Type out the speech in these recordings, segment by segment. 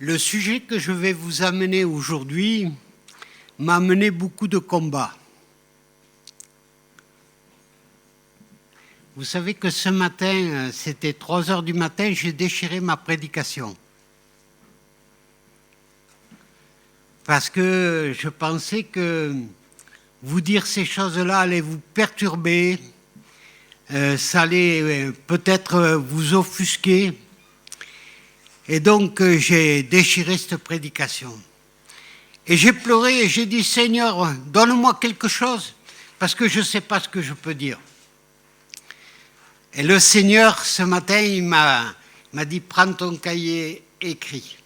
Le sujet que je vais vous amener aujourd'hui m'a amené beaucoup de combats. Vous savez que ce matin, c'était 3 heures du matin, j'ai déchiré ma prédication. Parce que je pensais que vous dire ces choses-là allait vous perturber, ça allait peut-être vous offusquer. Et donc j'ai déchiré cette prédication. Et j'ai pleuré et j'ai dit, Seigneur, donne-moi quelque chose, parce que je ne sais pas ce que je peux dire. Et le Seigneur, ce matin, il m'a dit, prends ton cahier, écris.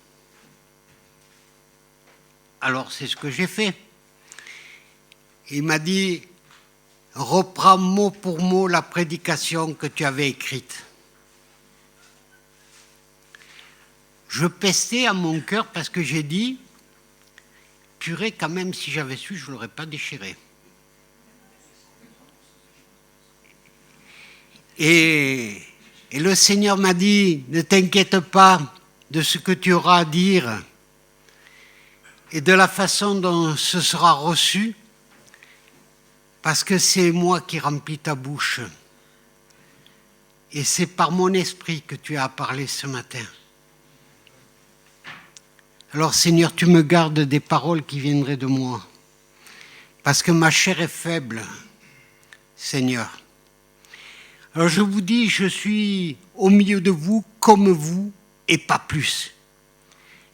Alors c'est ce que j'ai fait. Il m'a dit, reprends mot pour mot la prédication que tu avais écrite. Je pestais à mon cœur parce que j'ai dit, purée, quand même, si j'avais su, je ne l'aurais pas déchiré. Et le Seigneur m'a dit, ne t'inquiète pas de ce que tu auras à dire et de la façon dont ce sera reçu, parce que c'est moi qui remplis ta bouche. Et c'est par mon esprit que tu as parlé ce matin. Alors Seigneur, tu me gardes des paroles qui viendraient de moi, parce que ma chair est faible, Seigneur. Alors je vous dis, je suis au milieu de vous comme vous et pas plus.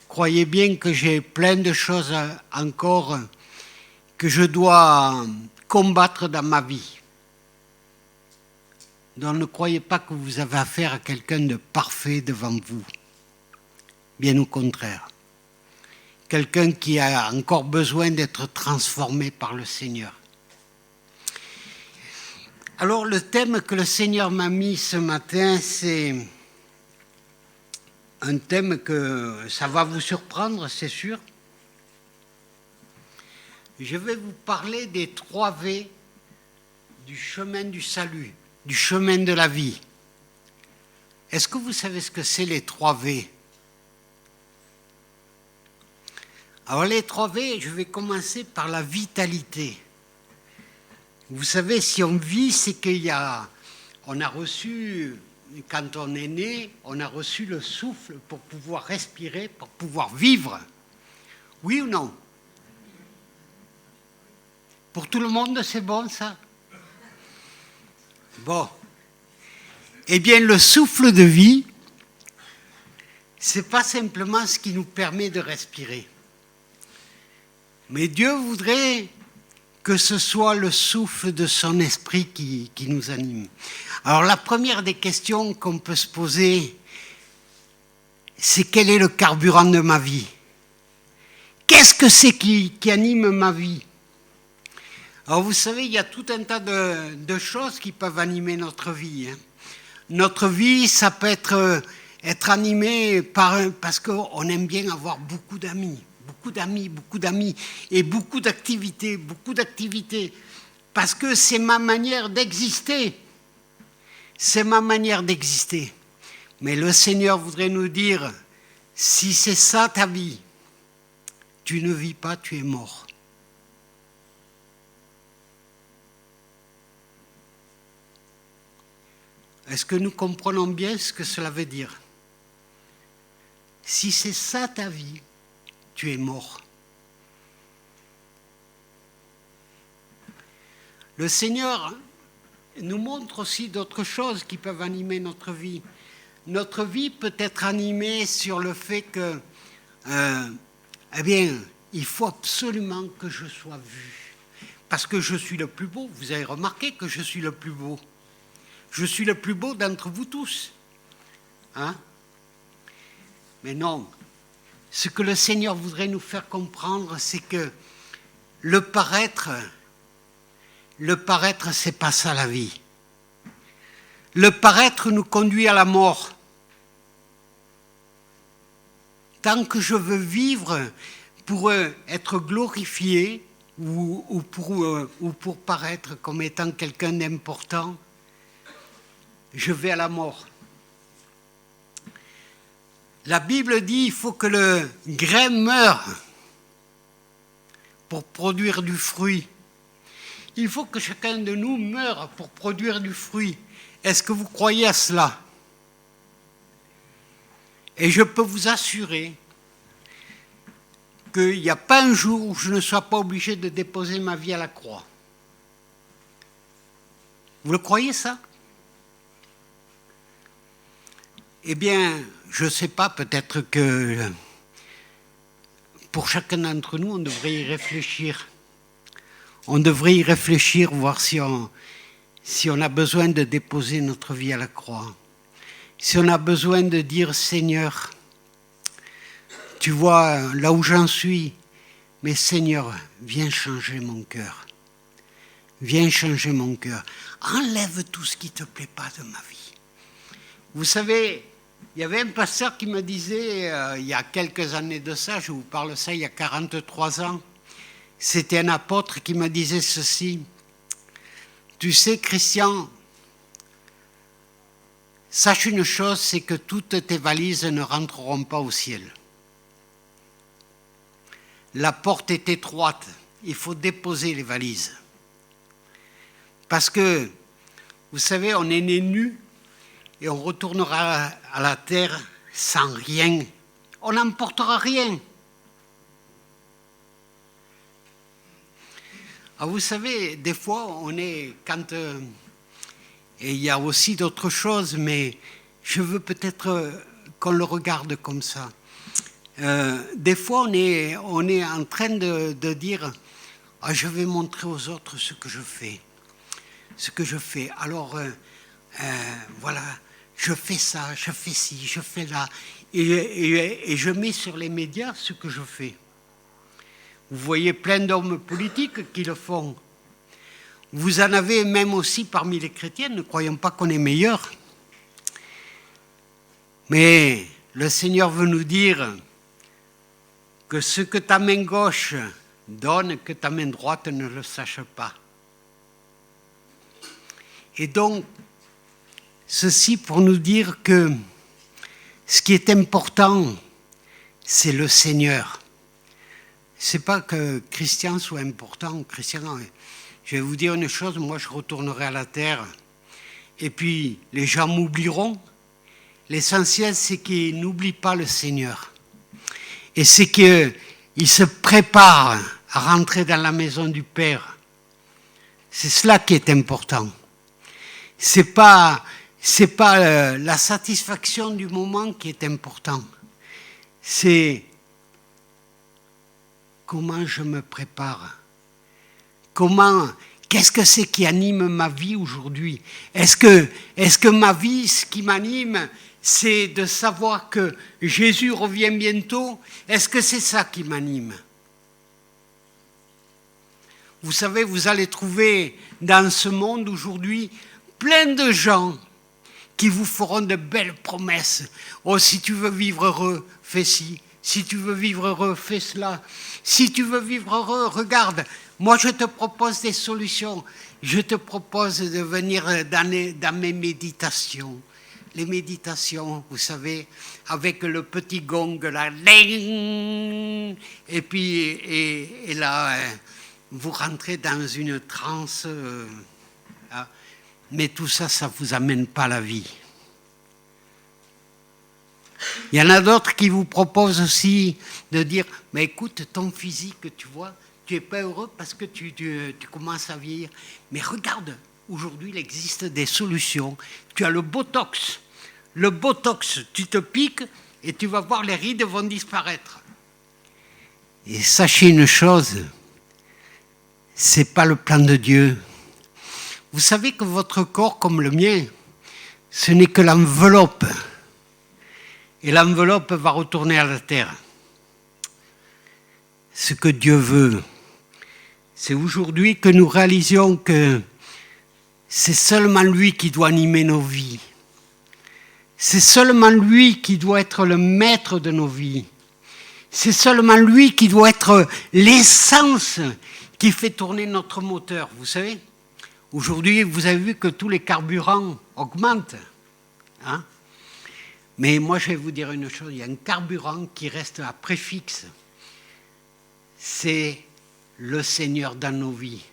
Croyez bien que j'ai plein de choses encore que je dois combattre dans ma vie. Donc ne croyez pas que vous avez affaire à quelqu'un de parfait devant vous. Bien au contraire. Quelqu'un qui a encore besoin d'être transformé par le Seigneur. Alors le thème que le Seigneur m'a mis ce matin, c'est un thème que ça va vous surprendre, c'est sûr. Je vais vous parler des 3 V du chemin du salut, du chemin de la vie. Est-ce que vous savez ce que c'est les 3 V ? Alors les 3 V, je vais commencer par la vitalité. Vous savez, si on vit, c'est on a reçu, quand on est né, on a reçu le souffle pour pouvoir respirer, pour pouvoir vivre. Oui ou non ? Pour tout le monde, c'est bon ça ? Bon. Eh bien, le souffle de vie, c'est pas simplement ce qui nous permet de respirer. Mais Dieu voudrait que ce soit le souffle de son esprit qui nous anime. Alors la première des questions qu'on peut se poser, c'est quel est le carburant de ma vie ? Qu'est-ce que c'est qui anime ma vie ? Alors vous savez, il y a tout un tas de choses qui peuvent animer notre vie. Notre vie, ça peut être animé parce qu'on aime bien avoir beaucoup d'amis. Beaucoup d'amis et beaucoup d'activités, parce que c'est ma manière d'exister. C'est ma manière d'exister. Mais le Seigneur voudrait nous dire, si c'est ça ta vie, tu ne vis pas, tu es mort. Est-ce que nous comprenons bien ce que cela veut dire ? Si c'est ça ta vie, tu es mort. Le Seigneur nous montre aussi d'autres choses qui peuvent animer notre vie. Notre vie peut être animée sur le fait que, il faut absolument que je sois vu. Parce que je suis le plus beau. Vous avez remarqué que je suis le plus beau. Je suis le plus beau d'entre vous tous. Hein ? Mais non. Ce que le Seigneur voudrait nous faire comprendre, c'est que le paraître, c'est pas ça la vie. Le paraître nous conduit à la mort. Tant que je veux vivre pour être glorifié ou pour paraître comme étant quelqu'un d'important, je vais à la mort. La Bible dit qu'il faut que le grain meure pour produire du fruit. Il faut que chacun de nous meure pour produire du fruit. Est-ce que vous croyez à cela? Et je peux vous assurer qu'il n'y a pas un jour où je ne sois pas obligé de déposer ma vie à la croix. Vous le croyez ça? Eh bien, je ne sais pas, peut-être que pour chacun d'entre nous, on devrait y réfléchir. On devrait y réfléchir, voir si on a besoin de déposer notre vie à la croix. Si on a besoin de dire, Seigneur, tu vois là où j'en suis, mais Seigneur, viens changer mon cœur. Viens changer mon cœur. Enlève tout ce qui ne te plaît pas de ma vie. Vous savez, il y avait un pasteur qui me disait, il y a quelques années de ça, je vous parle de ça il y a 43 ans, c'était un apôtre qui me disait ceci. Tu sais, Christian, sache une chose, c'est que toutes tes valises ne rentreront pas au ciel. La porte est étroite, il faut déposer les valises. Parce que, vous savez, on est né nu et on retournera à la terre sans rien. On n'emportera rien. Ah, vous savez, des fois, on est quand... et il y a aussi d'autres choses, mais je veux peut-être qu'on le regarde comme ça. Des fois, on est en train de dire ah, je vais montrer aux autres ce que je fais. Ce que je fais. Alors, voilà, je fais ça, je fais ci, je fais là. Et je mets sur les médias ce que je fais. Vous voyez plein d'hommes politiques qui le font. Vous en avez même aussi parmi les chrétiens, ne croyons pas qu'on est meilleur. Mais le Seigneur veut nous dire que ce que ta main gauche donne, que ta main droite ne le sache pas. Et donc, ceci pour nous dire que ce qui est important, c'est le Seigneur. C'est pas que Christian soit important. Christian, je vais vous dire une chose, moi je retournerai à la terre et puis les gens m'oublieront. L'essentiel, c'est qu'ils n'oublient pas le Seigneur. Et c'est qu'ils se préparent à rentrer dans la maison du Père. C'est cela qui est important. C'est pas la satisfaction du moment qui est important. C'est comment je me prépare. Qu'est-ce que c'est qui anime ma vie aujourd'hui? Est-ce que ma vie, ce qui m'anime, c'est de savoir que Jésus revient bientôt? Est-ce que c'est ça qui m'anime? Vous savez, vous allez trouver dans ce monde aujourd'hui plein de gens qui vous feront de belles promesses. Oh, si tu veux vivre heureux, fais ci. Si tu veux vivre heureux, fais cela. Si tu veux vivre heureux, regarde, moi je te propose des solutions. Je te propose de venir dans mes méditations. Les méditations, vous savez, avec le petit gong, là, et puis et là, vous rentrez dans une transe. Mais tout ça, ça ne vous amène pas à la vie. Il y en a d'autres qui vous proposent aussi de dire, mais écoute, ton physique, tu vois, tu n'es pas heureux parce que tu commences à vieillir. Mais regarde, aujourd'hui, il existe des solutions. Tu as le Botox. Le Botox, tu te piques et tu vas voir, les rides vont disparaître. Et sachez une chose, ce n'est pas le plan de Dieu. Vous savez que votre corps, comme le mien, ce n'est que l'enveloppe. Et l'enveloppe va retourner à la terre. Ce que Dieu veut, c'est aujourd'hui que nous réalisions que c'est seulement lui qui doit animer nos vies. C'est seulement lui qui doit être le maître de nos vies. C'est seulement lui qui doit être l'essence qui fait tourner notre moteur. Vous savez, aujourd'hui, vous avez vu que tous les carburants augmentent. Hein? Mais moi, je vais vous dire une chose, il y a un carburant qui reste à préfixe. C'est le Seigneur dans nos vies.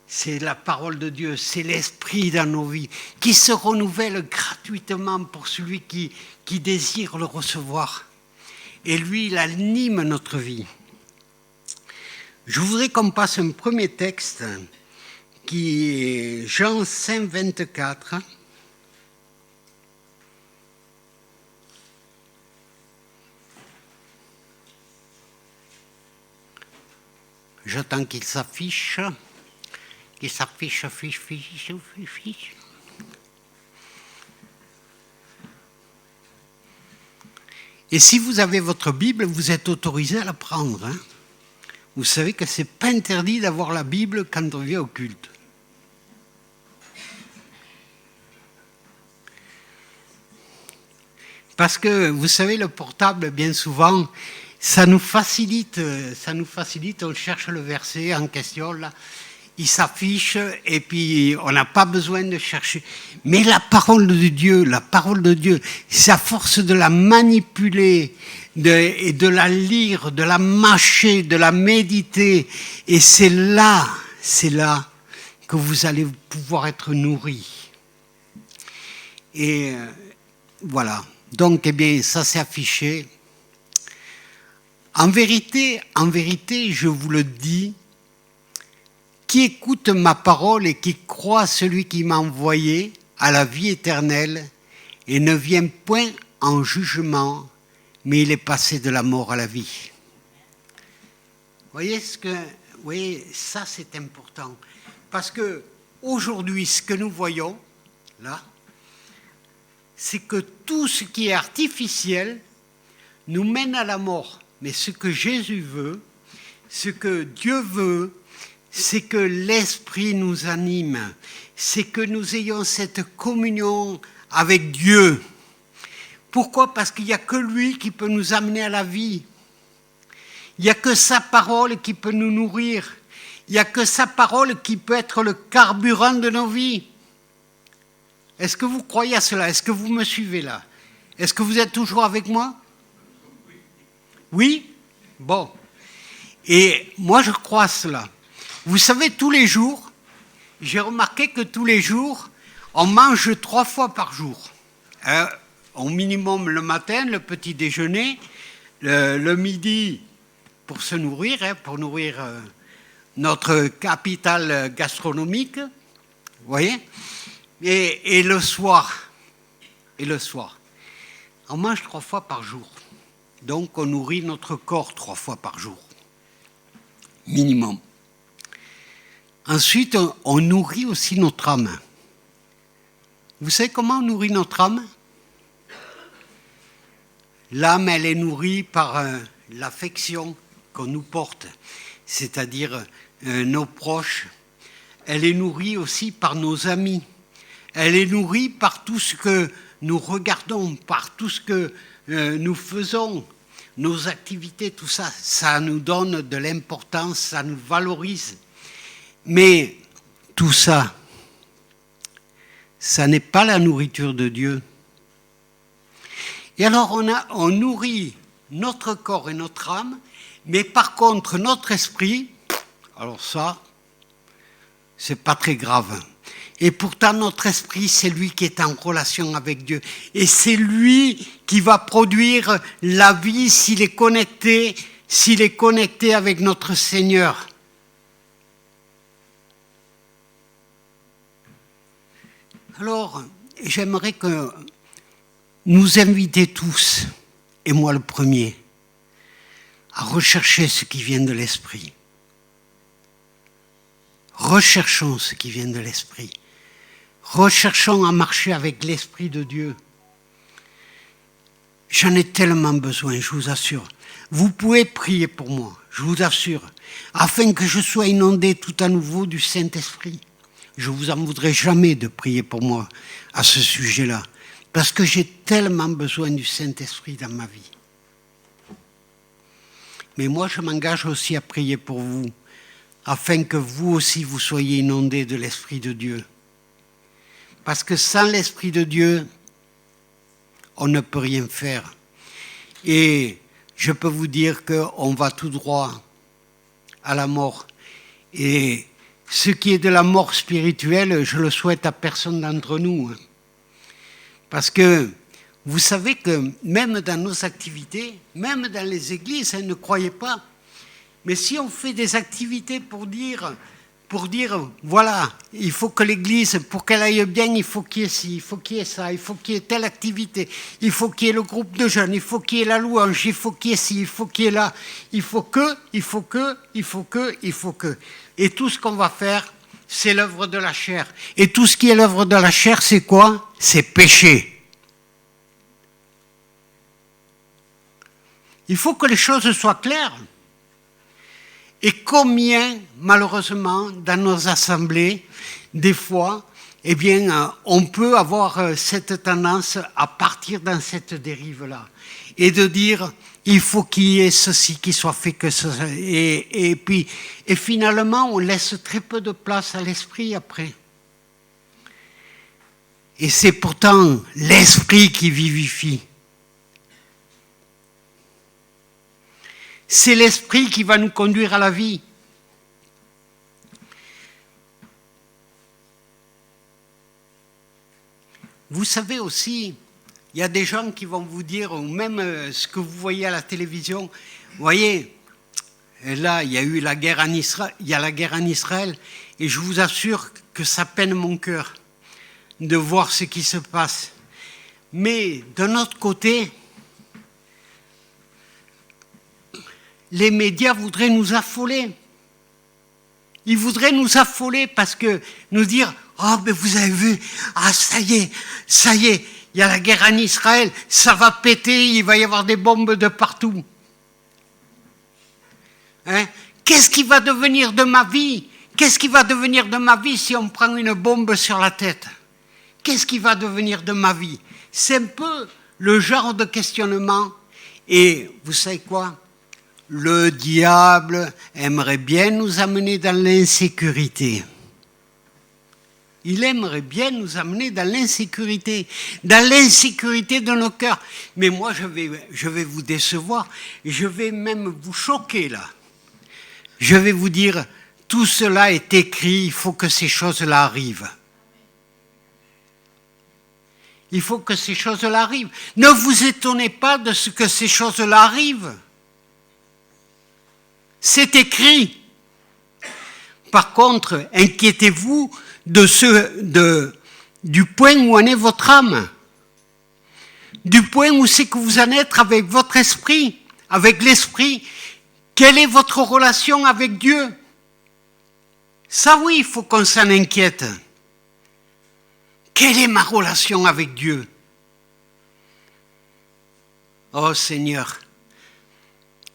C'est la parole de Dieu, c'est l'Esprit dans nos vies, qui se renouvelle gratuitement pour celui qui désire le recevoir. Et lui, il anime notre vie. Je voudrais qu'on passe un premier texte qui est Jean 5, 24. J'attends qu'il s'affiche. Qu'il s'affiche, affiche. Et si vous avez votre Bible, vous êtes autorisé à la prendre. Hein. Vous savez que ce n'est pas interdit d'avoir la Bible quand on vient au culte. Parce que, vous savez, le portable, bien souvent, ça nous facilite, on cherche le verset en question, là, il s'affiche, et puis on n'a pas besoin de chercher. Mais la parole de Dieu, c'est à force de la manipuler, et de la lire, de la mâcher, de la méditer, et c'est là que vous allez pouvoir être nourris. Et voilà. Donc, eh bien, ça s'est affiché. En vérité, je vous le dis, qui écoute ma parole et qui croit celui qui m'a envoyé à la vie éternelle et ne vient point en jugement, mais il est passé de la mort à la vie. Vous voyez, ça c'est important. Parce que aujourd'hui, ce que nous voyons, là, c'est que tout ce qui est artificiel nous mène à la mort. Mais ce que Jésus veut, ce que Dieu veut, c'est que l'Esprit nous anime, c'est que nous ayons cette communion avec Dieu. Pourquoi ? Parce qu'il n'y a que lui qui peut nous amener à la vie. Il n'y a que sa parole qui peut nous nourrir. Il n'y a que sa parole qui peut être le carburant de nos vies. Est-ce que vous croyez à cela ? Est-ce que vous me suivez là ? Est-ce que vous êtes toujours avec moi ? Oui ? Bon. Et moi, je crois à cela. Vous savez, tous les jours, j'ai remarqué que tous les jours, on mange 3 fois par jour. Au minimum le matin, le petit déjeuner, le midi pour se nourrir, pour nourrir notre capital gastronomique, vous voyez, et le soir. On mange 3 fois par jour. Donc, on nourrit notre corps 3 fois par jour, minimum. Ensuite, on nourrit aussi notre âme. Vous savez comment on nourrit notre âme ? L'âme, elle est nourrie par l'affection qu'on nous porte, c'est-à-dire nos proches. Elle est nourrie aussi par nos amis. Elle est nourrie par tout ce que nous regardons, par tout ce que nous faisons, nos activités, tout ça. Ça nous donne de l'importance, ça nous valorise. Mais tout ça, ça n'est pas la nourriture de Dieu. Et alors on nourrit notre corps et notre âme, mais par contre notre esprit, alors ça, c'est pas très grave. Et pourtant notre esprit, c'est lui qui est en relation avec Dieu. Et c'est lui qui va produire la vie s'il est connecté avec notre Seigneur. Alors, j'aimerais que nous inviter tous, et moi le premier, à rechercher ce qui vient de l'Esprit. Recherchons ce qui vient de l'Esprit. Recherchons à marcher avec l'Esprit de Dieu. J'en ai tellement besoin, je vous assure. Vous pouvez prier pour moi, je vous assure, afin que je sois inondé tout à nouveau du Saint-Esprit. Je ne vous en voudrais jamais de prier pour moi à ce sujet-là, parce que j'ai tellement besoin du Saint-Esprit dans ma vie. Mais moi, je m'engage aussi à prier pour vous, afin que vous aussi, vous soyez inondés de l'Esprit de Dieu. Parce que sans l'Esprit de Dieu, on ne peut rien faire. Et je peux vous dire qu'on va tout droit à la mort. Et ce qui est de la mort spirituelle, je le souhaite à personne d'entre nous. Parce que vous savez que même dans nos activités, même dans les églises, ne croyez pas, mais si on fait des activités pour dire, voilà, il faut que l'église, pour qu'elle aille bien, il faut qu'il y ait ci, il faut qu'il y ait ça, il faut qu'il y ait telle activité, il faut qu'il y ait le groupe de jeunes, il faut qu'il y ait la louange, il faut qu'il y ait ci, il faut qu'il y ait là, il faut que. Et tout ce qu'on va faire, c'est l'œuvre de la chair. Et tout ce qui est l'œuvre de la chair, c'est quoi? C'est péché. Il faut que les choses soient claires. Et combien, malheureusement, dans nos assemblées, des fois, eh bien, on peut avoir cette tendance à partir dans cette dérive-là. Et de dire, il faut qu'il y ait ceci qui soit fait, que ce, et finalement, on laisse très peu de place à l'esprit après. Et c'est pourtant l'esprit qui vivifie. C'est l'esprit qui va nous conduire à la vie. Vous savez aussi, il y a des gens qui vont vous dire, ou même ce que vous voyez à la télévision, vous voyez, là, il y a eu la guerre en Israël, il y a la guerre en Israël, et je vous assure que ça peine mon cœur de voir ce qui se passe. Mais d'un autre côté, les médias voudraient nous affoler. Ils voudraient nous affoler parce que nous dire « Oh, mais vous avez vu, ah ça y est, il y a la guerre en Israël, ça va péter, il va y avoir des bombes de partout. » Hein? Qu'est-ce qui va devenir de ma vie? Qu'est-ce qui va devenir de ma vie si on prend une bombe sur la tête? Qu'est-ce qui va devenir de ma vie? C'est un peu le genre de questionnement. Et vous savez quoi? Le diable aimerait bien nous amener dans l'insécurité. Il aimerait bien nous amener dans l'insécurité de nos cœurs. Mais moi, je vais vous décevoir, je vais même vous choquer là. Je vais vous dire, tout cela est écrit, il faut que ces choses-là arrivent. Il faut que ces choses-là arrivent. Ne vous étonnez pas de ce que ces choses-là arrivent. C'est écrit. Par contre, inquiétez-vous du point où en est votre âme. Du point où c'est que vous en êtes avec votre esprit, avec l'esprit. Quelle est votre relation avec Dieu? Ça oui, il faut qu'on s'en inquiète. Quelle est ma relation avec Dieu? Oh Seigneur,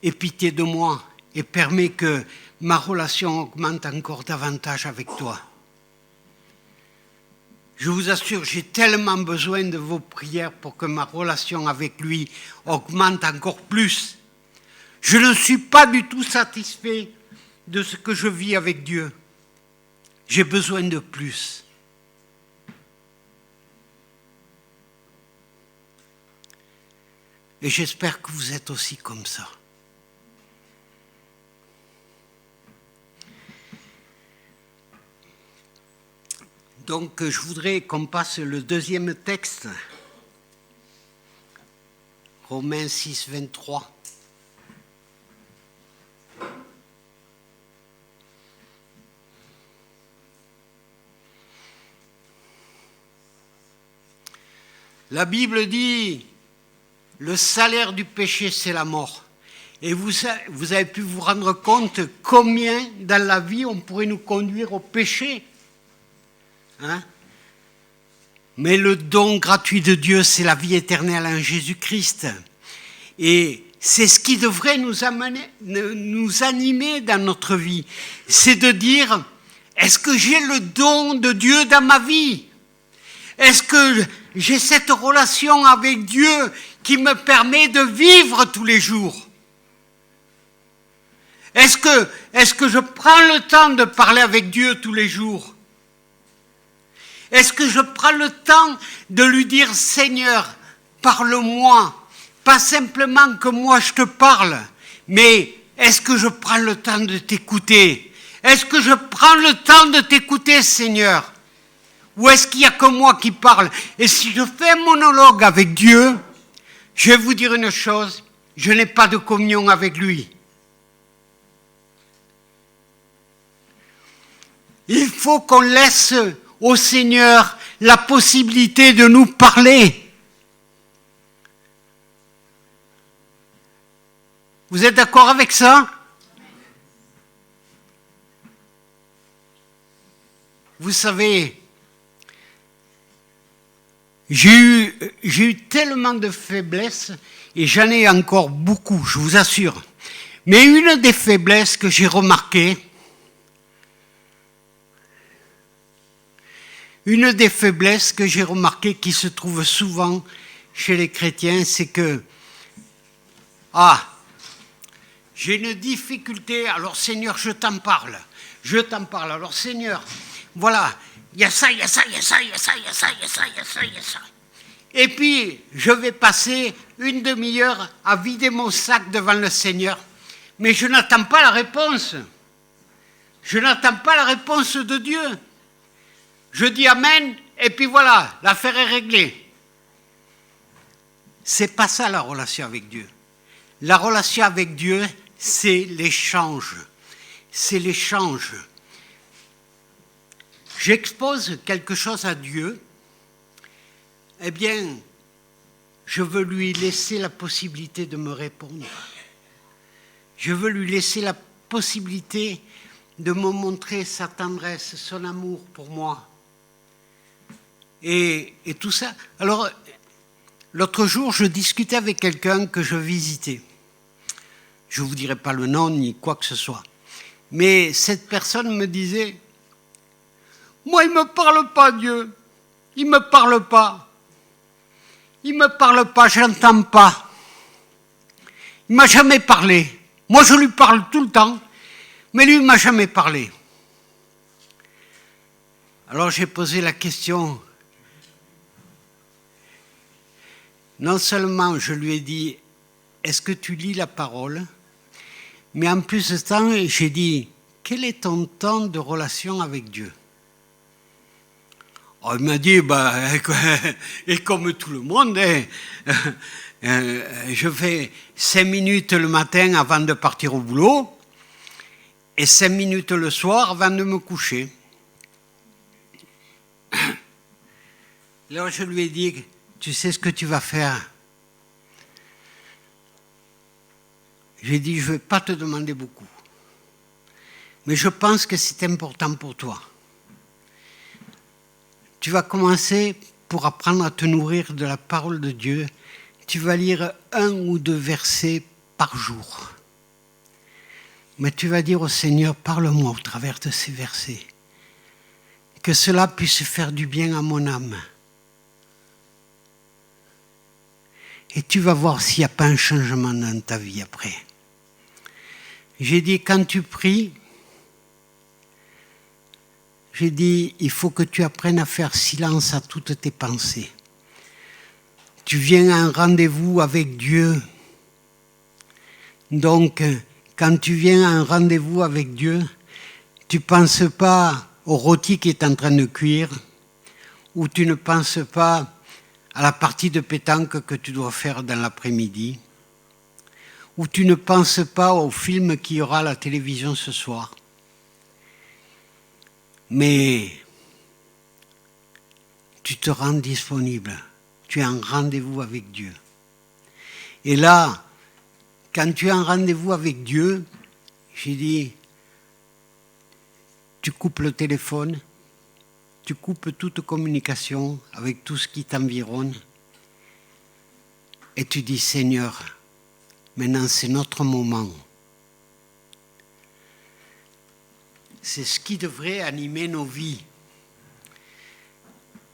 aie pitié de moi et permets que ma relation augmente encore davantage avec toi. Je vous assure, j'ai tellement besoin de vos prières pour que ma relation avec lui augmente encore plus. Je ne suis pas du tout satisfait de ce que je vis avec Dieu. J'ai besoin de plus. Et j'espère que vous êtes aussi comme ça. Donc, je voudrais qu'on passe le deuxième texte, Romains 6, 23. La Bible dit, le salaire du péché, c'est la mort. Et vous avez pu vous rendre compte combien dans la vie on pourrait nous conduire au péché. Hein? Mais le don gratuit de Dieu, c'est la vie éternelle en Jésus-Christ. Et c'est ce qui devrait nous animer dans notre vie. C'est de dire, est-ce que j'ai le don de Dieu dans ma vie? Est-ce que j'ai cette relation avec Dieu qui me permet de vivre tous les jours? Est-ce que je prends le temps de parler avec Dieu tous les jours? Est-ce que je prends le temps de lui dire, Seigneur, parle-moi. Pas simplement que moi je te parle, mais est-ce que je prends le temps de t'écouter? Est-ce que je prends le temps de t'écouter, Seigneur? Ou est-ce qu'il n'y a que moi qui parle? Et si je fais un monologue avec Dieu, je vais vous dire une chose, je n'ai pas de communion avec lui. Il faut qu'on laisse au Seigneur la possibilité de nous parler. Vous êtes d'accord avec ça? Vous savez, j'ai eu tellement de faiblesses, et j'en ai encore beaucoup, je vous assure. Mais une des faiblesses que j'ai remarquées, qui se trouve souvent chez les chrétiens, c'est que, j'ai une difficulté, alors Seigneur, je t'en parle, alors Seigneur, voilà, il y a ça, il y a ça, il y a ça, il y a ça, il y a ça, il y a ça, il y a ça, il y a ça. Et puis, je vais passer une demi-heure à vider mon sac devant le Seigneur, mais je n'attends pas la réponse. Je n'attends pas la réponse de Dieu. Je dis Amen, et puis voilà, l'affaire est réglée. C'est pas ça la relation avec Dieu. La relation avec Dieu, c'est l'échange. C'est l'échange. J'expose quelque chose à Dieu, eh bien, je veux lui laisser la possibilité de me répondre. Je veux lui laisser la possibilité de me montrer sa tendresse, son amour pour moi. Et tout ça. Alors, l'autre jour, je discutais avec quelqu'un que je visitais. Je ne vous dirai pas le nom ni quoi que ce soit. Mais cette personne me disait, moi, il ne me parle pas, Dieu. Il ne me parle pas. Il ne me parle pas, je n'entends pas. Il ne m'a jamais parlé. Moi, je lui parle tout le temps, mais lui, il ne m'a jamais parlé. Alors, j'ai posé la question. Non seulement je lui ai dit, est-ce que tu lis la parole? Mais en plus de ça, j'ai dit, quel est ton temps de relation avec Dieu? Oh, il m'a dit, et comme tout le monde, je fais 5 minutes le matin avant de partir au boulot et 5 minutes le soir avant de me coucher. Alors je lui ai dit, tu sais ce que tu vas faire? J'ai dit, je ne vais pas te demander beaucoup. Mais je pense que c'est important pour toi. Tu vas commencer, pour apprendre à te nourrir de la parole de Dieu, tu vas lire 1 ou 2 versets par jour. Mais tu vas dire au Seigneur, parle-moi au travers de ces versets. Que cela puisse faire du bien à mon âme. Et tu vas voir s'il n'y a pas un changement dans ta vie après. J'ai dit, quand tu pries, j'ai dit, il faut que tu apprennes à faire silence à toutes tes pensées. Tu viens à un rendez-vous avec Dieu. Donc, quand tu viens à un rendez-vous avec Dieu, tu ne penses pas au rôti qui est en train de cuire, ou tu ne penses pas à la partie de pétanque que tu dois faire dans l'après-midi, ou tu ne penses pas au film qu'il y aura à la télévision ce soir. Mais tu te rends disponible, tu es en rendez-vous avec Dieu. Et là, quand tu es en rendez-vous avec Dieu, j'ai dit, tu coupes le téléphone, tu coupes toute communication avec tout ce qui t'environne, et tu dis, Seigneur, maintenant c'est notre moment. C'est ce qui devrait animer nos vies.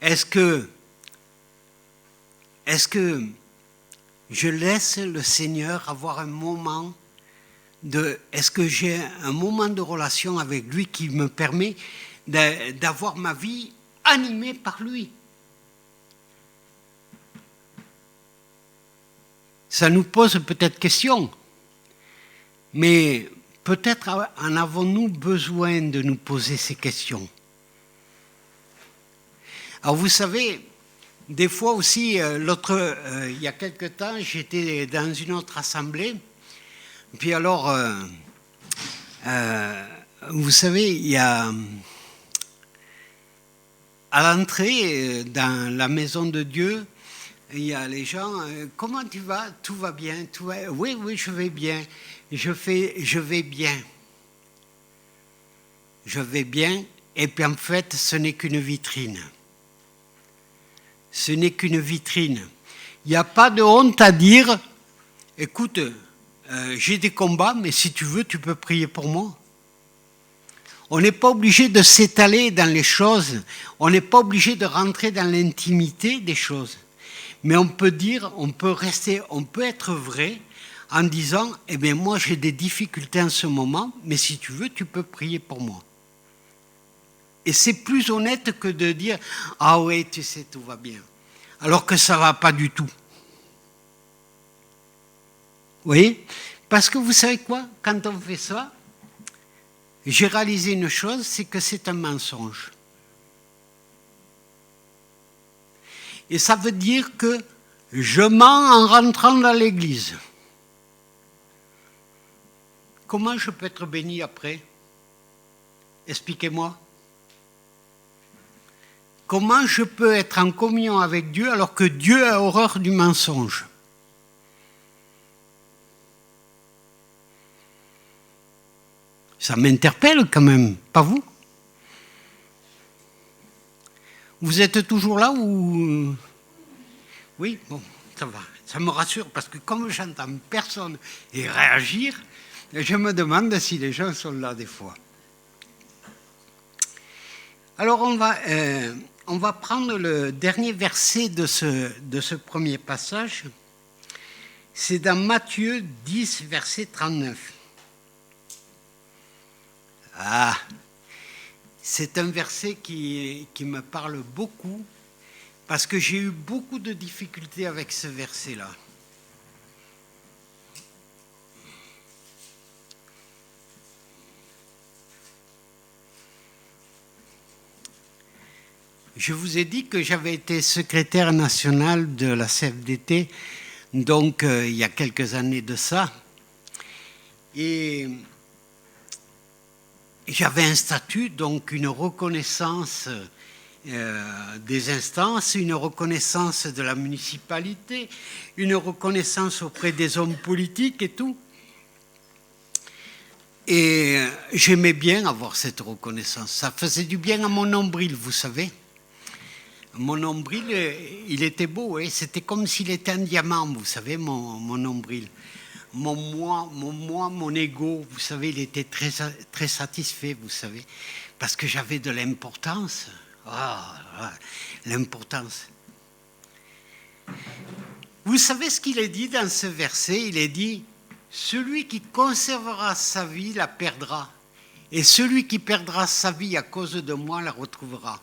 Est-ce que je laisse le Seigneur avoir un moment est-ce que j'ai un moment de relation avec lui qui me permet d'avoir ma vie animée par lui? Ça nous pose peut-être question, mais peut-être en avons-nous besoin de nous poser ces questions. Alors vous savez, des fois aussi, il y a quelque temps, j'étais dans une autre assemblée, puis alors, vous savez, il y a à l'entrée dans la maison de Dieu, il y a les gens, comment tu vas? Tout va bien? Oui, je vais bien. Je vais bien. Je vais bien, et puis en fait, ce n'est qu'une vitrine. Ce n'est qu'une vitrine. Il n'y a pas de honte à dire, écoute, j'ai des combats, mais si tu veux, tu peux prier pour moi. On n'est pas obligé de s'étaler dans les choses, on n'est pas obligé de rentrer dans l'intimité des choses. Mais on peut dire, on peut être vrai en disant, eh bien moi j'ai des difficultés en ce moment, mais si tu veux, tu peux prier pour moi. Et c'est plus honnête que de dire, ah oui, tu sais, tout va bien. Alors que ça ne va pas du tout. Vous voyez? Parce que vous savez quoi? Quand on fait ça, j'ai réalisé une chose, c'est que c'est un mensonge. Et ça veut dire que je mens en rentrant dans l'église. Comment je peux être béni après? Expliquez-moi. Comment je peux être en communion avec Dieu alors que Dieu a horreur du mensonge? Ça m'interpelle quand même, pas vous? Vous êtes toujours là ou... Oui, bon, ça va. Ça me rassure parce que comme j'entends personne et réagir, je me demande si les gens sont là des fois. Alors on va prendre le dernier verset de ce premier passage. C'est dans Matthieu 10, verset 39. Ah, c'est un verset qui me parle beaucoup parce que j'ai eu beaucoup de difficultés avec ce verset-là. Je vous ai dit que j'avais été secrétaire national de la CFDT, donc il y a quelques années de ça. Et j'avais un statut, donc une reconnaissance des instances, une reconnaissance de la municipalité, une reconnaissance auprès des hommes politiques et tout. Et j'aimais bien avoir cette reconnaissance. Ça faisait du bien à mon nombril, vous savez. Mon nombril, il était beau, hein. C'était comme s'il était un diamant, vous savez, mon nombril. Mon ego, vous savez, il était très, très satisfait, vous savez, parce que j'avais de l'importance. L'importance. Vous savez ce qu'il est dit dans ce verset? Il est dit, celui qui conservera sa vie la perdra, et celui qui perdra sa vie à cause de moi la retrouvera.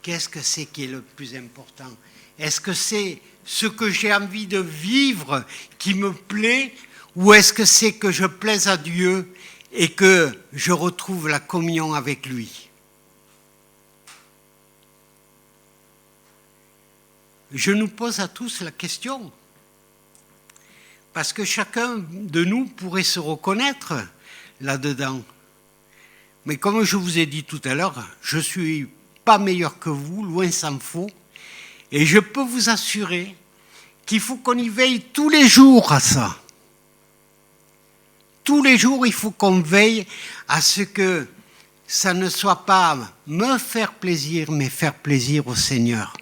Qu'est-ce que c'est qui est le plus important? Est-ce que c'est ce que j'ai envie de vivre qui me plaît, ou est-ce que c'est que je plaise à Dieu et que je retrouve la communion avec lui? Je nous pose à tous la question, parce que chacun de nous pourrait se reconnaître là-dedans. Mais comme je vous ai dit tout à l'heure, je ne suis pas meilleur que vous, loin s'en faut, et je peux vous assurer qu'il faut qu'on y veille tous les jours à ça. Tous les jours, il faut qu'on veille à ce que ça ne soit pas me faire plaisir, mais faire plaisir au Seigneur.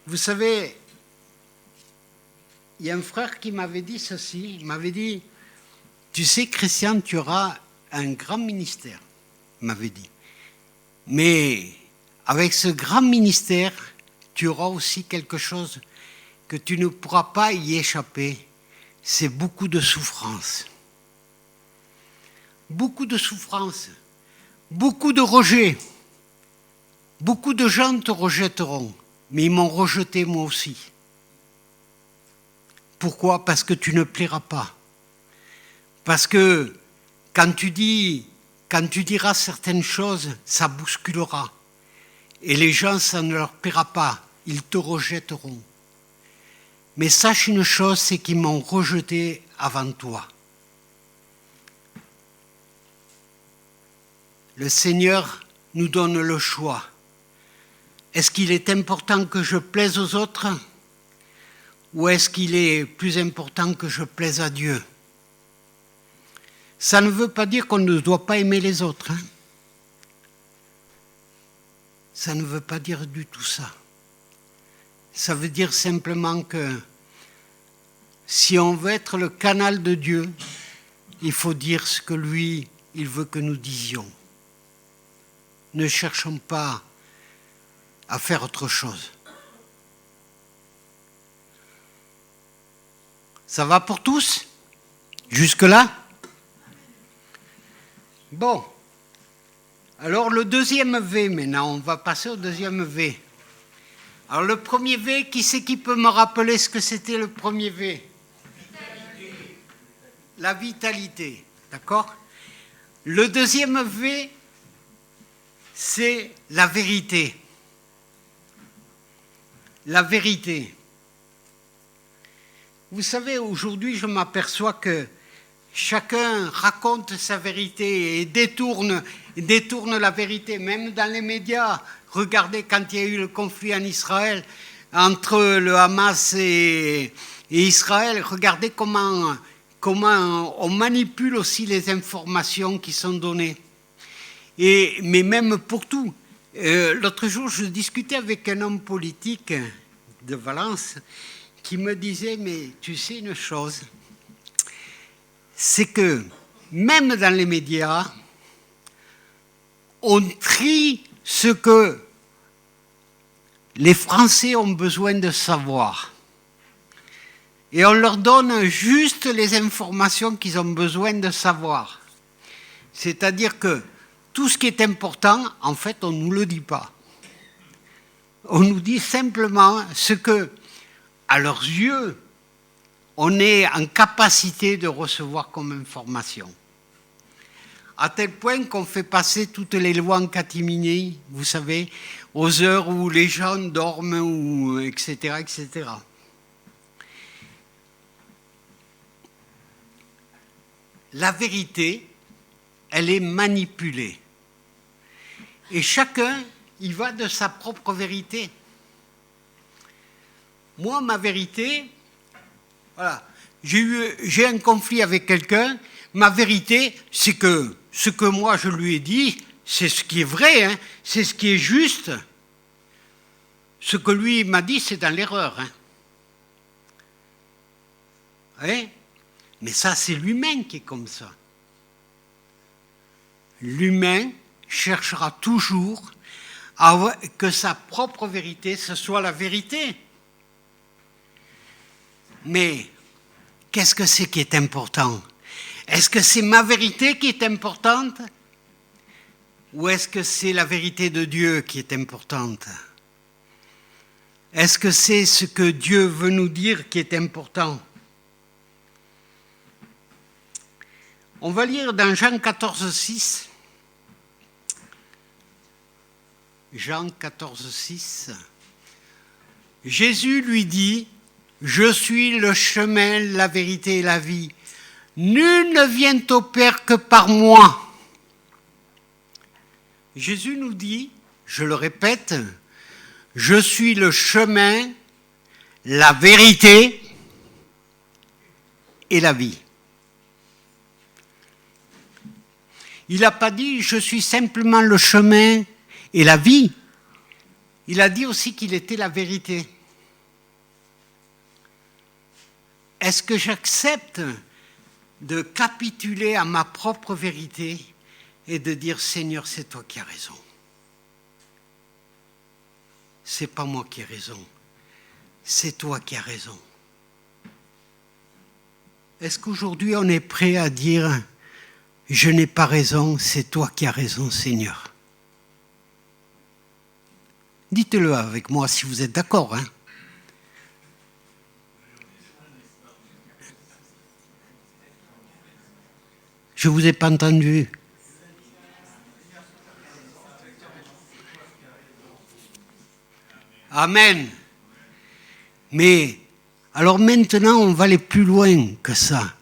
Vous savez, il y a un frère qui m'avait dit ceci, il m'avait dit, tu sais Christian, tu auras un grand ministère, il m'avait dit. Mais avec ce grand ministère, tu auras aussi quelque chose que tu ne pourras pas y échapper, c'est beaucoup de souffrance. Beaucoup de souffrance, beaucoup de rejet. beaucoup de gens te rejetteront, mais ils m'ont rejeté moi aussi. Pourquoi? Parce que tu ne plairas pas. Parce que quand tu diras certaines choses, ça bousculera. Et les gens, ça ne leur plaira pas. Ils te rejetteront. Mais sache une chose, c'est qu'ils m'ont rejeté avant toi. Le Seigneur nous donne le choix. Est-ce qu'il est important que je plaise aux autres? Ou est-ce qu'il est plus important que je plaise à Dieu? Ça ne veut pas dire qu'on ne doit pas aimer les autres. Hein? Ça ne veut pas dire du tout ça. Ça veut dire simplement que si on veut être le canal de Dieu, il faut dire ce que lui, il veut que nous disions. Ne cherchons pas à faire autre chose. Ça va pour tous? Jusque-là? Bon. Alors le deuxième V maintenant, on va passer au deuxième V. Alors le premier V, qui c'est qui peut me rappeler ce que c'était le premier V? Vitalité. La vitalité, d'accord? Le deuxième V, c'est la vérité. La vérité. Vous savez, aujourd'hui, je m'aperçois que chacun raconte sa vérité et détourne la vérité, même dans les médias. Regardez quand il y a eu le conflit en Israël, entre le Hamas et Israël, regardez comment on manipule aussi les informations qui sont données. Mais même pour tout. L'autre jour, je discutais avec un homme politique de Valence qui me disait, mais tu sais une chose, c'est que même dans les médias, on trie ce que les Français ont besoin de savoir. Et on leur donne juste les informations qu'ils ont besoin de savoir. C'est-à-dire que tout ce qui est important, en fait, on ne nous le dit pas. On nous dit simplement ce que, à leurs yeux, on est en capacité de recevoir comme information. À tel point qu'on fait passer toutes les lois en catimini, vous savez, aux heures où les gens dorment, ou etc., etc. La vérité, elle est manipulée. Et chacun, il va de sa propre vérité. Moi, ma vérité, voilà, j'ai un conflit avec quelqu'un, ma vérité, c'est que ce que moi je lui ai dit, c'est ce qui est vrai, hein, c'est ce qui est juste. Ce que lui m'a dit, c'est dans l'erreur. Hein. Ouais? Mais ça, c'est l'humain qui est comme ça. L'humain cherchera toujours à que sa propre vérité, ce soit la vérité. Mais qu'est-ce que c'est qui est important? Est-ce que c'est ma vérité qui est importante? Ou est-ce que c'est la vérité de Dieu qui est importante? Est-ce que c'est ce que Dieu veut nous dire qui est important? On va lire dans Jean 14, 6. Jean 14, 6. Jésus lui dit, « Je suis le chemin, la vérité et la vie. Nul ne vient au Père que par moi. » Jésus nous dit, je le répète, « Je suis le chemin, la vérité et la vie. » Il n'a pas dit « Je suis simplement le chemin et la vie ». Il a dit aussi qu'il était la vérité. Est-ce que j'accepte de capituler à ma propre vérité et de dire « Seigneur, c'est toi qui as raison. C'est pas moi qui ai raison. C'est toi qui as raison. » Est-ce qu'aujourd'hui on est prêt à dire « Je n'ai pas raison, c'est toi qui as raison, Seigneur. » Dites-le avec moi si vous êtes d'accord. Hein. Je ne vous ai pas entendu. Amen. Mais, alors maintenant, on va aller plus loin que ça.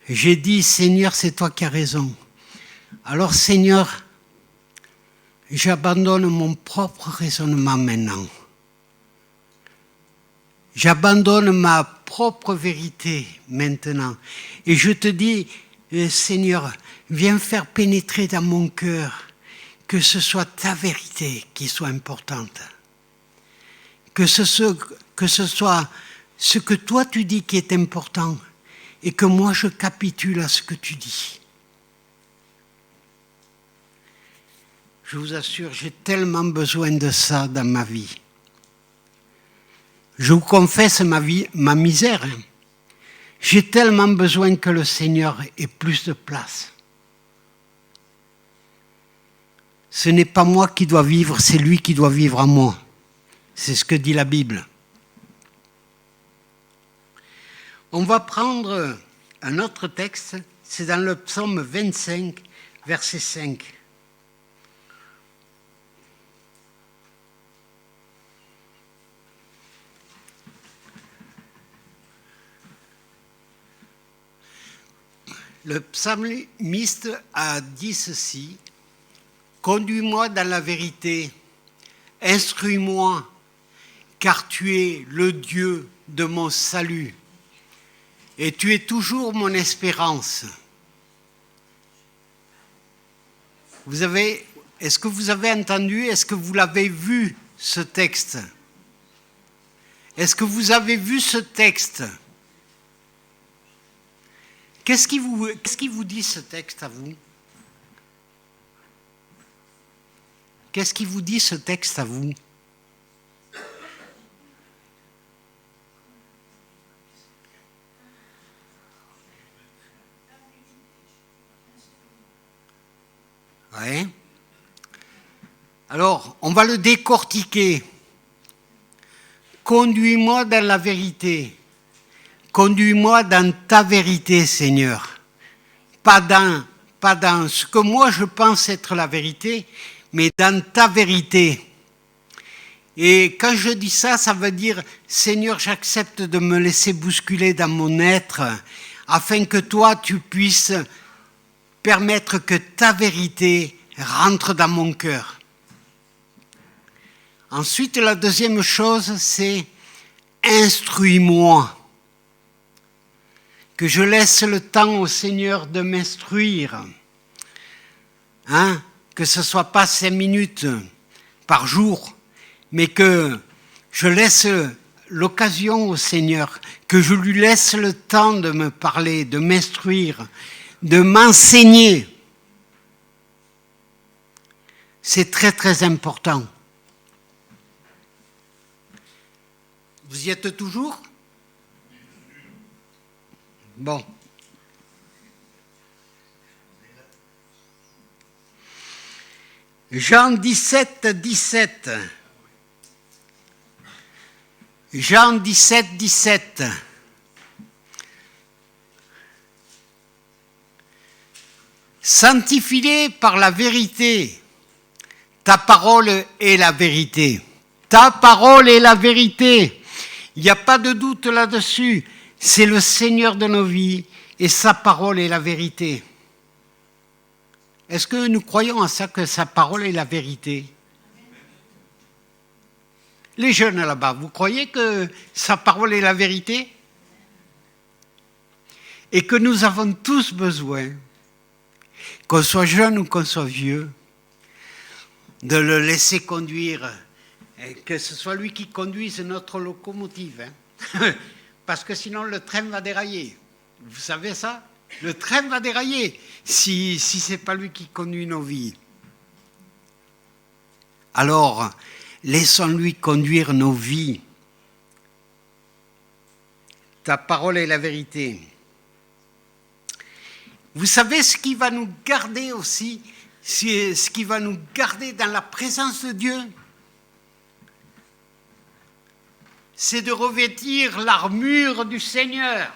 J'ai dit, Seigneur, c'est toi qui as raison. Alors, Seigneur, j'abandonne mon propre raisonnement maintenant. J'abandonne ma propre vérité maintenant. Et je te dis, Seigneur, viens faire pénétrer dans mon cœur que ce soit ta vérité qui soit importante. Que ce soit ce que toi tu dis qui est important et que moi je capitule à ce que tu dis. Je vous assure, j'ai tellement besoin de ça dans ma vie. Je vous confesse ma misère. Hein. J'ai tellement besoin que le Seigneur ait plus de place. Ce n'est pas moi qui dois vivre, c'est lui qui doit vivre en moi. C'est ce que dit la Bible. On va prendre un autre texte, c'est dans le psaume 25, verset 5. Le psalmiste a dit ceci, « Conduis-moi dans la vérité, instruis-moi, car tu es le Dieu de mon salut, et tu es toujours mon espérance. » Est-ce que vous avez entendu, est-ce que vous l'avez vu, ce texte? Est-ce que vous avez vu ce texte? Qu'est-ce qui vous dit ce texte à vous? Qu'est-ce qui vous dit ce texte à vous? Ouais. Alors, on va le décortiquer. Conduis-moi dans la vérité. Conduis-moi dans ta vérité, Seigneur. Pas dans ce que moi je pense être la vérité, mais dans ta vérité. Et quand je dis ça, ça veut dire, Seigneur, j'accepte de me laisser bousculer dans mon être, afin que toi, tu puisses permettre que ta vérité rentre dans mon cœur. Ensuite, la deuxième chose, c'est instruis-moi. Que je laisse le temps au Seigneur de m'instruire. Hein? Que ce ne soit pas 5 minutes par jour, mais que je laisse l'occasion au Seigneur, que je lui laisse le temps de me parler, de m'instruire, de m'enseigner. C'est très très important. Vous y êtes toujours? Bon. Jean 17, 17. Jean 17, 17. Sanctifie-les par la vérité. Ta parole est la vérité. Ta parole est la vérité. Il n'y a pas de doute là-dessus. C'est le Seigneur de nos vies et sa parole est la vérité. Est-ce que nous croyons à ça, que sa parole est la vérité? Les jeunes là-bas, vous croyez que sa parole est la vérité? Et que nous avons tous besoin, qu'on soit jeune ou qu'on soit vieux, de le laisser conduire, et que ce soit lui qui conduise notre locomotive. Hein. Parce que sinon le train va dérailler. Vous savez ça? Le train va dérailler si ce n'est pas lui qui conduit nos vies. Alors, laissons-lui conduire nos vies. Ta parole est la vérité. Vous savez ce qui va nous garder aussi, ce qui va nous garder dans la présence de Dieu? c'est de revêtir l'armure du Seigneur.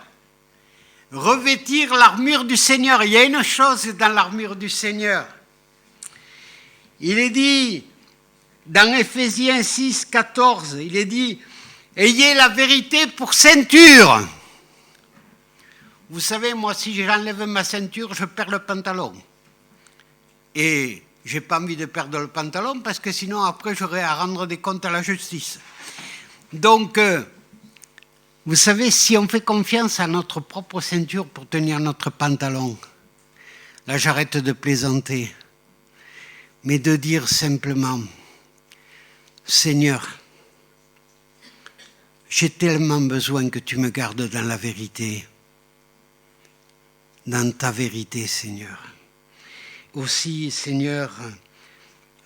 Revêtir l'armure du Seigneur. Il y a une chose dans l'armure du Seigneur. Il est dit, dans Éphésiens 6, 14, il est dit, « Ayez la vérité pour ceinture. » Vous savez, moi, si j'enlève ma ceinture, je perds le pantalon. Et je n'ai pas envie de perdre le pantalon parce que sinon, après, j'aurai à rendre des comptes à la justice. Donc, vous savez, si on fait confiance à notre propre ceinture pour tenir notre pantalon, là, j'arrête de plaisanter, mais de dire simplement, Seigneur, j'ai tellement besoin que tu me gardes dans la vérité, dans ta vérité, Seigneur. Aussi, Seigneur,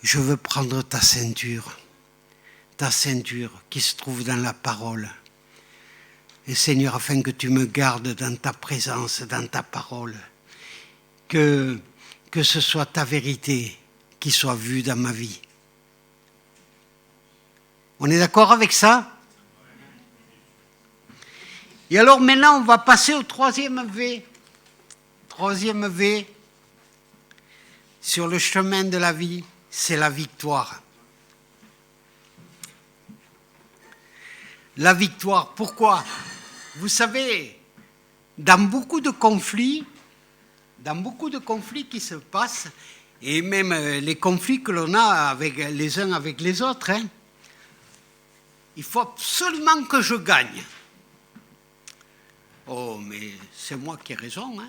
je veux prendre ta ceinture qui se trouve dans la parole. Et Seigneur, afin que tu me gardes dans ta présence, dans ta parole, que ce soit ta vérité qui soit vue dans ma vie. On est d'accord avec ça? Et alors maintenant, on va passer au troisième V. Troisième V, sur le chemin de la vie, c'est la victoire. La victoire, pourquoi? Vous savez, dans beaucoup de conflits qui se passent, et même les conflits que l'on a avec les uns avec les autres, il faut absolument que je gagne. Oh, mais c'est moi qui ai raison, hein.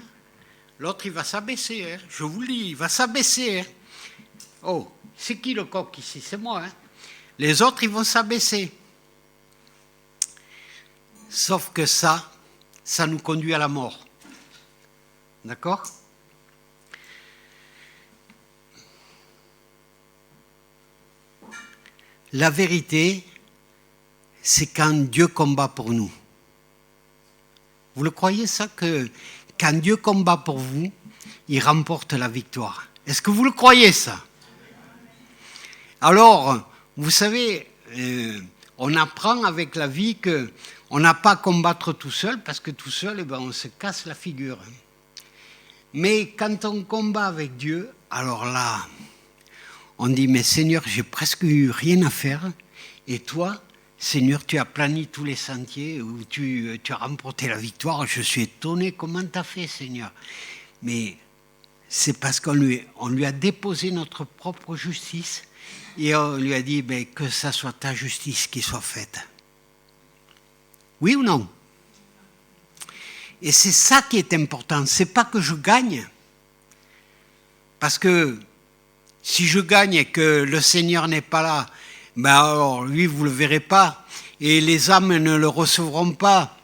L'autre, il va s'abaisser, hein. Je vous le dis, il va s'abaisser. Hein. Oh, c'est qui le coq ici? C'est moi. Hein. Les autres, ils vont s'abaisser. Sauf que ça nous conduit à la mort. D'accord? La vérité, c'est quand Dieu combat pour nous. Vous le croyez ça que quand Dieu combat pour vous, il remporte la victoire? Est-ce que vous le croyez ça? Alors, vous savez, on apprend avec la vie qu'on n'a pas à combattre tout seul, parce que tout seul, on se casse la figure. Mais quand on combat avec Dieu, alors là, on dit, mais Seigneur, j'ai presque eu rien à faire, et toi, Seigneur, tu as plani tous les sentiers où tu as remporté la victoire. Je suis étonné, comment tu as fait, Seigneur? Mais c'est parce qu'on lui a déposé notre propre justice et on lui a dit que ça soit ta justice qui soit faite. Oui ou non? Et c'est ça qui est important. C'est pas que je gagne. Parce que si je gagne et que le Seigneur n'est pas là, alors lui, vous ne le verrez pas, et les âmes ne le recevront pas.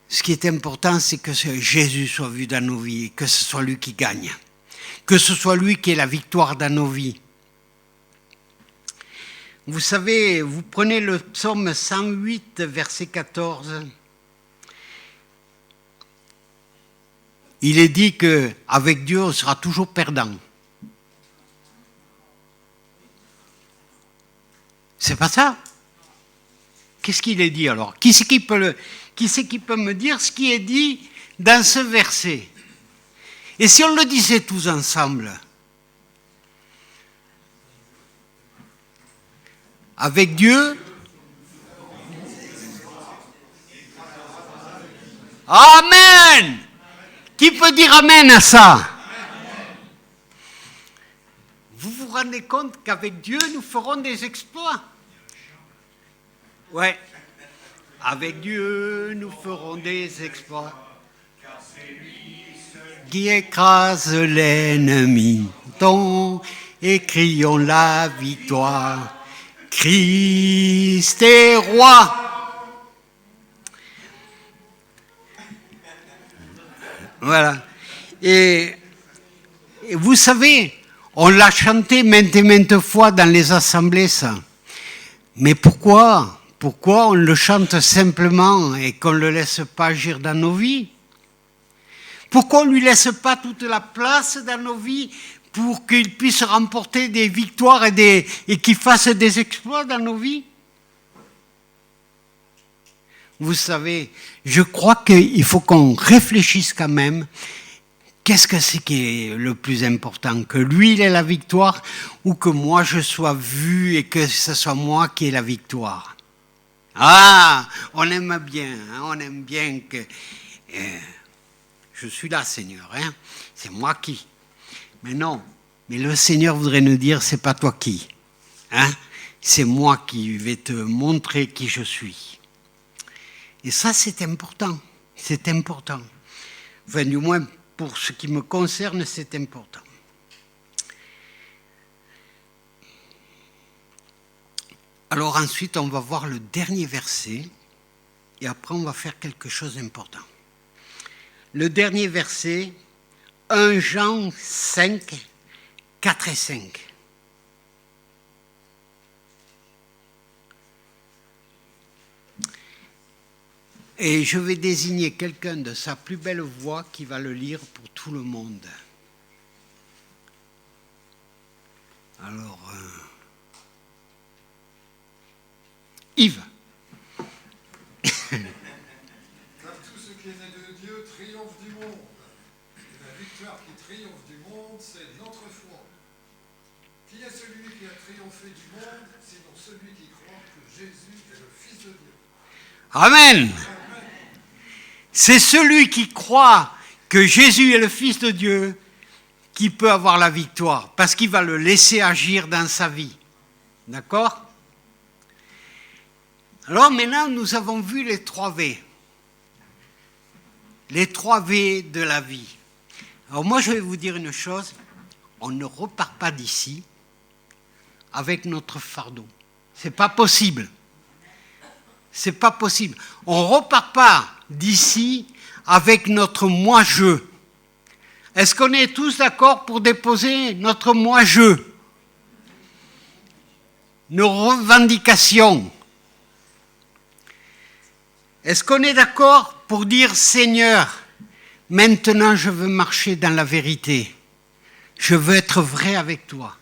Ce qui est important, c'est que Jésus soit vu dans nos vies, et que ce soit lui qui gagne, que ce soit lui qui ait la victoire dans nos vies. Vous savez, vous prenez le psaume 108, verset 14. Il est dit qu'avec Dieu, on sera toujours perdant. C'est pas ça? Qu'est-ce qu'il est dit alors? Qui c'est qui peut me dire ce qui est dit dans ce verset? Et si on le disait tous ensemble? Avec Dieu? Amen! Qui peut dire amen à ça? Vous vous rendez compte qu'avec Dieu, nous ferons des exploits? Ouais. Avec Dieu, nous ferons des exploits. Qui écrase l'ennemi, et crions la victoire. Christ est roi. Voilà. Et vous savez, on l'a chanté maintes et maintes fois dans les assemblées, ça. Mais pourquoi? Pourquoi on le chante simplement et qu'on ne le laisse pas agir dans nos vies? Pourquoi on ne lui laisse pas toute la place dans nos vies pour qu'il puisse remporter des victoires et qu'il fasse des exploits dans nos vies? vous savez, je crois qu'il faut qu'on réfléchisse quand même. Qu'est-ce que c'est qui est le plus important? Que lui, il ait la victoire ou que moi, je sois vu et que ce soit moi qui ai la victoire? Ah, on aime bien, hein, on aime bien que... je suis là, Seigneur, hein, c'est moi qui... Mais non, mais le Seigneur voudrait nous dire, c'est pas toi qui, hein, c'est moi qui vais te montrer qui je suis. Et ça, c'est important, c'est important. Enfin, du moins, pour ce qui me concerne, c'est important. Alors ensuite, on va voir le dernier verset, et après, on va faire quelque chose d'important. Le dernier verset, 1 Jean 5, 4 et 5. Et je vais désigner quelqu'un de sa plus belle voix qui va le lire pour tout le monde. Alors, Yves. Car tout ce qui est né de Dieu triomphe du monde. Et la victoire qui triomphe du monde, c'est notre foi. Qui est celui qui a triomphé du monde, sinon celui qui croit que Jésus est le Fils de Dieu? Amen. C'est celui qui croit que Jésus est le Fils de Dieu qui peut avoir la victoire, parce qu'il va le laisser agir dans sa vie. D'accord? Alors maintenant, nous avons vu les 3 V. Les 3 V de la vie. Alors moi, je vais vous dire une chose, on ne repart pas d'ici avec notre fardeau. C'est pas possible. C'est pas possible. On repart pas d'ici avec notre moi-je. Est-ce qu'on est tous d'accord pour déposer notre moi-je? Nos revendications. Est-ce qu'on est d'accord pour dire, Seigneur, maintenant je veux marcher dans la vérité. Je veux être vrai avec toi.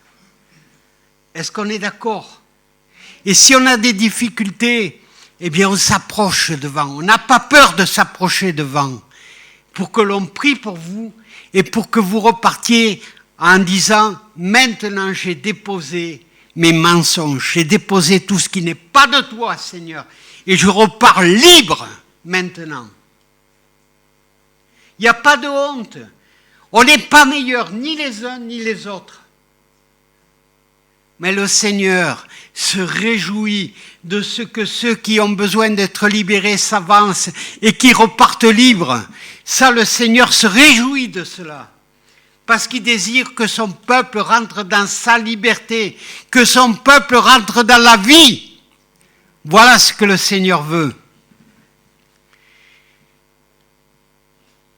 Est-ce qu'on est d'accord? Et si on a des difficultés, eh bien on s'approche devant. On n'a pas peur de s'approcher devant pour que l'on prie pour vous et pour que vous repartiez en disant, maintenant j'ai déposé mes mensonges, j'ai déposé tout ce qui n'est pas de toi, Seigneur, et je repars libre maintenant. Il n'y a pas de honte. On n'est pas meilleurs, ni les uns ni les autres. Mais le Seigneur se réjouit de ce que ceux qui ont besoin d'être libérés s'avancent et qui repartent libres. Ça, le Seigneur se réjouit de cela. Parce qu'il désire que son peuple rentre dans sa liberté, que son peuple rentre dans la vie. Voilà ce que le Seigneur veut.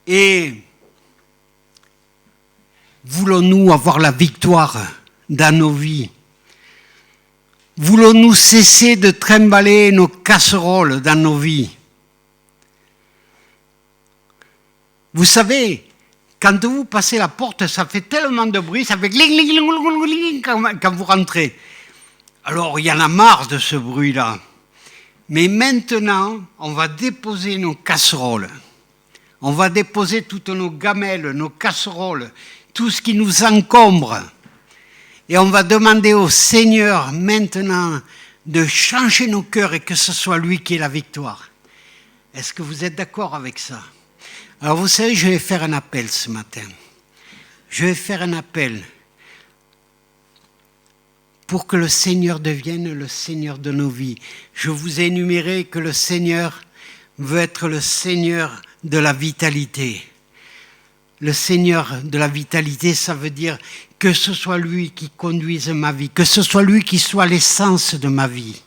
Et voulons-nous avoir la victoire dans nos vies? Voulons-nous cesser de trimballer nos casseroles dans nos vies? Vous savez, quand vous passez la porte, ça fait tellement de bruit, ça fait gling quand vous rentrez. Alors, il y en a marre de ce bruit-là. Mais maintenant, on va déposer nos casseroles. On va déposer toutes nos gamelles, nos casseroles, tout ce qui nous encombre. Et on va demander au Seigneur maintenant de changer nos cœurs et que ce soit lui qui ait la victoire. Est-ce que vous êtes d'accord avec ça? Alors vous savez, je vais faire un appel ce matin. Je vais faire un appel pour que le Seigneur devienne le Seigneur de nos vies. Je vous ai énuméré que le Seigneur veut être le Seigneur de la vitalité. Le Seigneur de la vitalité, ça veut dire que ce soit lui qui conduise ma vie, que ce soit lui qui soit l'essence de ma vie.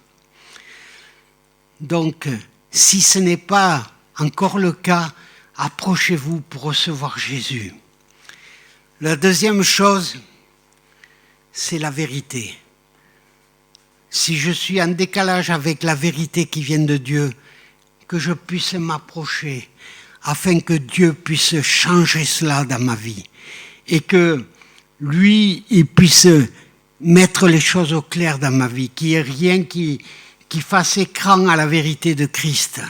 Donc, si ce n'est pas encore le cas, approchez-vous pour recevoir Jésus. La deuxième chose, c'est la vérité. Si je suis en décalage avec la vérité qui vient de Dieu, que je puisse m'approcher afin que Dieu puisse changer cela dans ma vie et que lui, il puisse mettre les choses au clair dans ma vie, qu'il n'y ait rien qui fasse écran à la vérité de Christ.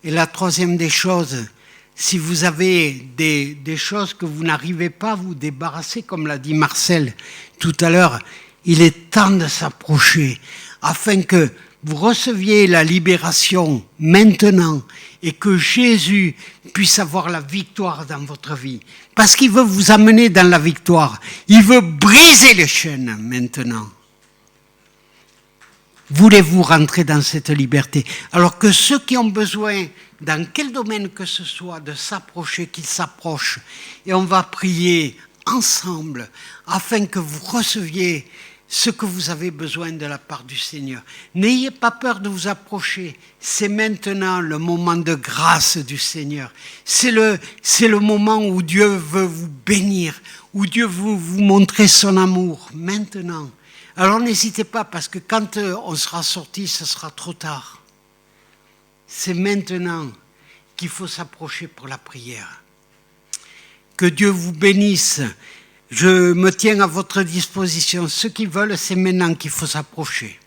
Et la troisième des choses, si vous avez des choses que vous n'arrivez pas à vous débarrasser, comme l'a dit Marcel tout à l'heure, il est temps de s'approcher afin que vous receviez la libération maintenant et que Jésus puisse avoir la victoire dans votre vie. Parce qu'il veut vous amener dans la victoire. Il veut briser les chaînes maintenant. Voulez-vous rentrer dans cette liberté? Alors que ceux qui ont besoin, dans quel domaine que ce soit, de s'approcher, qu'ils s'approchent. Et on va prier ensemble afin que vous receviez ce que vous avez besoin de la part du Seigneur. N'ayez pas peur de vous approcher. C'est maintenant le moment de grâce du Seigneur. C'est le moment où Dieu veut vous bénir, où Dieu veut vous montrer son amour. Maintenant. Alors n'hésitez pas, parce que quand on sera sorti, ce sera trop tard. C'est maintenant qu'il faut s'approcher pour la prière. Que Dieu vous bénisse. Je me tiens à votre disposition. Ceux qui veulent, c'est maintenant qu'il faut s'approcher.